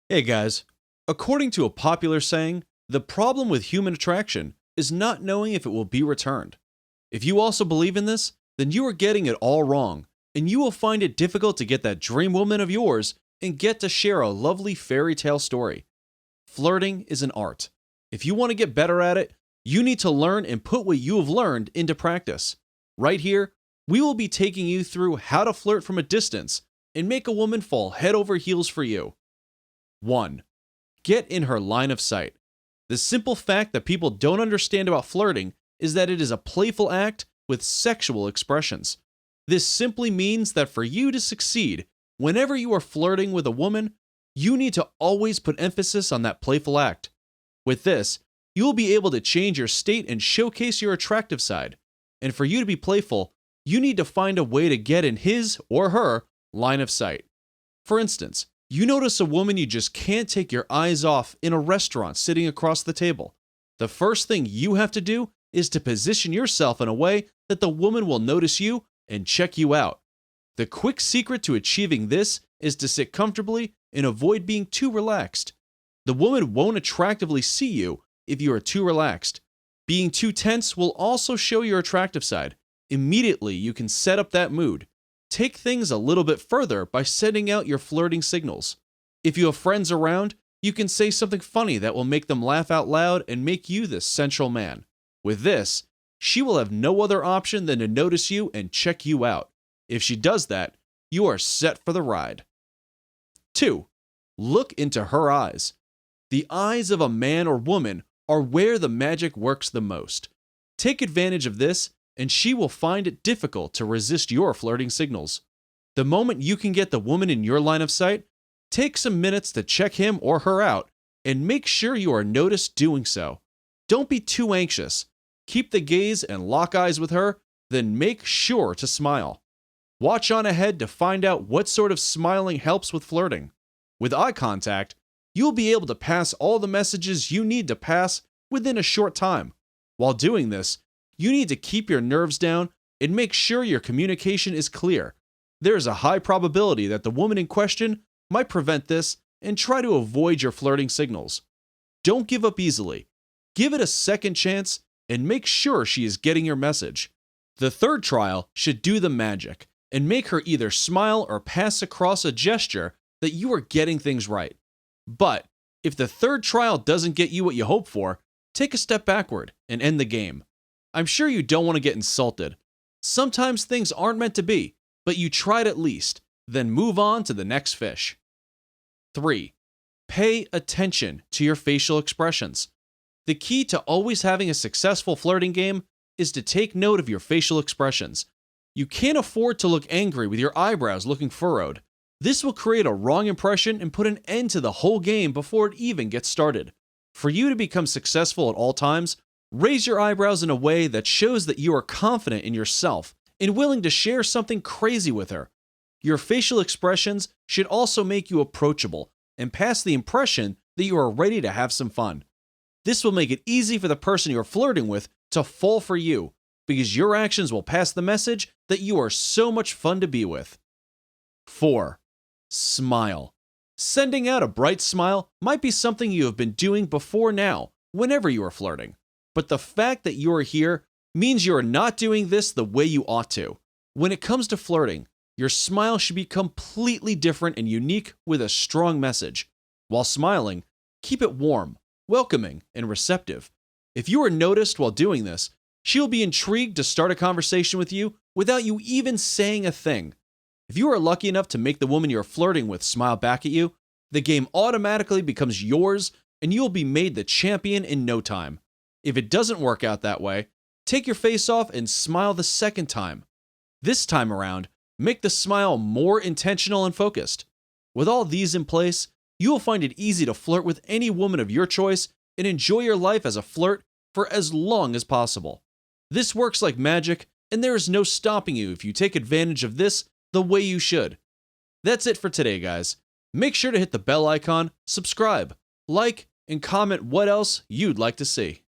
Hey guys, according to a popular saying, the problem with human attraction is not knowing if it will be returned. If you also believe in this, then you are getting it all wrong, and you will find it difficult to get that dream woman of yours and get to share a lovely fairy tale story. Flirting is an art. If you want to get better at it, you need to learn and put what you have learned into practice. Right here, we will be taking you through how to flirt from a distance and make a woman fall head over heels for you. 1. Get in her line of sight. The simple fact that people don't understand about flirting is that it is a playful act with sexual expressions. This simply means that for you to succeed, whenever you are flirting with a woman, you need to always put emphasis on that playful act. With this, you will be able to change your state and showcase your attractive side. And for you to be playful, you need to find a way to get in his or her line of sight. For instance, you notice a woman you just can't take your eyes off in a restaurant sitting across the table. The first thing you have to do is to position yourself in a way that the woman will notice you and check you out. The quick secret to achieving this is to sit comfortably and avoid being too relaxed. The woman won't attractively see you if you are too relaxed. Being too tense will also show your attractive side. Immediately, you can set up that mood. Take things a little bit further by sending out your flirting signals. If you have friends around, you can say something funny that will make them laugh out loud and make you the central man. With this, she will have no other option than to notice you and check you out. If she does that, you are set for the ride. 2. Look into her eyes. The eyes of a man or woman are where the magic works the most. Take advantage of this, and she will find it difficult to resist your flirting signals. The moment you can get the woman in your line of sight, take some minutes to check him or her out, and make sure you are noticed doing so. Don't be too anxious. Keep the gaze and lock eyes with her, then make sure to smile. Watch on ahead to find out what sort of smiling helps with flirting. With eye contact, you'll be able to pass all the messages you need to pass within a short time. While doing this, you need to keep your nerves down and make sure your communication is clear. There is a high probability that the woman in question might prevent this and try to avoid your flirting signals. Don't give up easily. Give it a second chance and make sure she is getting your message. The third trial should do the magic and make her either smile or pass across a gesture that you are getting things right. But if the third trial doesn't get you what you hope for, take a step backward and end the game. I'm sure you don't want to get insulted. Sometimes things aren't meant to be, but you tried at least, then move on to the next fish. 3. Pay attention to your facial expressions. The key to always having a successful flirting game is to take note of your facial expressions. You can't afford to look angry with your eyebrows looking furrowed. This will create a wrong impression and put an end to the whole game before it even gets started. For you to become successful at all times, raise your eyebrows in a way that shows that you are confident in yourself and willing to share something crazy with her. Your facial expressions should also make you approachable and pass the impression that you are ready to have some fun. This will make it easy for the person you're flirting with to fall for you, because your actions will pass the message that you are so much fun to be with. 4. Smile. Sending out a bright smile might be something you have been doing before now, whenever you are flirting. But the fact that you are here means you are not doing this the way you ought to. When it comes to flirting, your smile should be completely different and unique with a strong message. While smiling, keep it warm, welcoming, and receptive. If you are noticed while doing this, she will be intrigued to start a conversation with you without you even saying a thing. If you are lucky enough to make the woman you're flirting with smile back at you, the game automatically becomes yours and you'll be made the champion in no time. If it doesn't work out that way, take your face off and smile the second time. This time around, make the smile more intentional and focused. With all these in place, you will find it easy to flirt with any woman of your choice and enjoy your life as a flirt for as long as possible. This works like magic, and there is no stopping you if you take advantage of this the way you should. That's it for today, guys. Make sure to hit the bell icon, subscribe, like, and comment what else you'd like to see.